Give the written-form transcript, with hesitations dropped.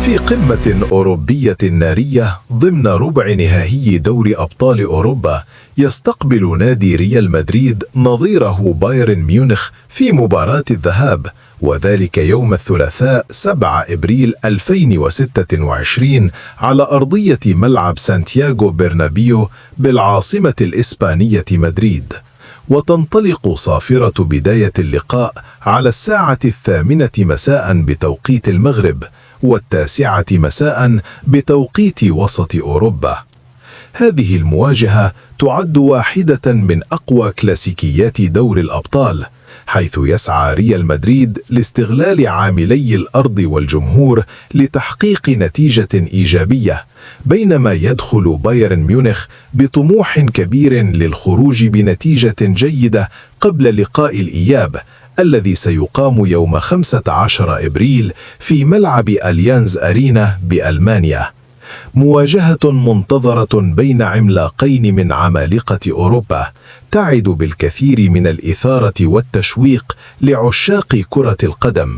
في قمة أوروبية نارية ضمن ربع نهائي دوري أبطال أوروبا، يستقبل نادي ريال مدريد نظيره بايرن ميونخ في مباراة الذهاب، وذلك يوم الثلاثاء 7 إبريل 2026 على أرضية ملعب سانتياغو برنابيو بالعاصمة الإسبانية مدريد. وتنطلق صافرة بداية اللقاء على 8:00 مساء بتوقيت المغرب، 9:00 مساء بتوقيت وسط أوروبا. هذه المواجهة تعد واحدة من أقوى كلاسيكيات دور الأبطال، حيث يسعى ريال مدريد لاستغلال عاملي الأرض والجمهور لتحقيق نتيجة إيجابية، بينما يدخل بايرن ميونخ بطموح كبير للخروج بنتيجة جيدة قبل لقاء الإياب الذي سيقام يوم 15 إبريل في ملعب أليانز أرينا بألمانيا. مواجهة منتظرة بين عملاقين من عمالقة أوروبا، تعد بالكثير من الإثارة والتشويق لعشاق كرة القدم.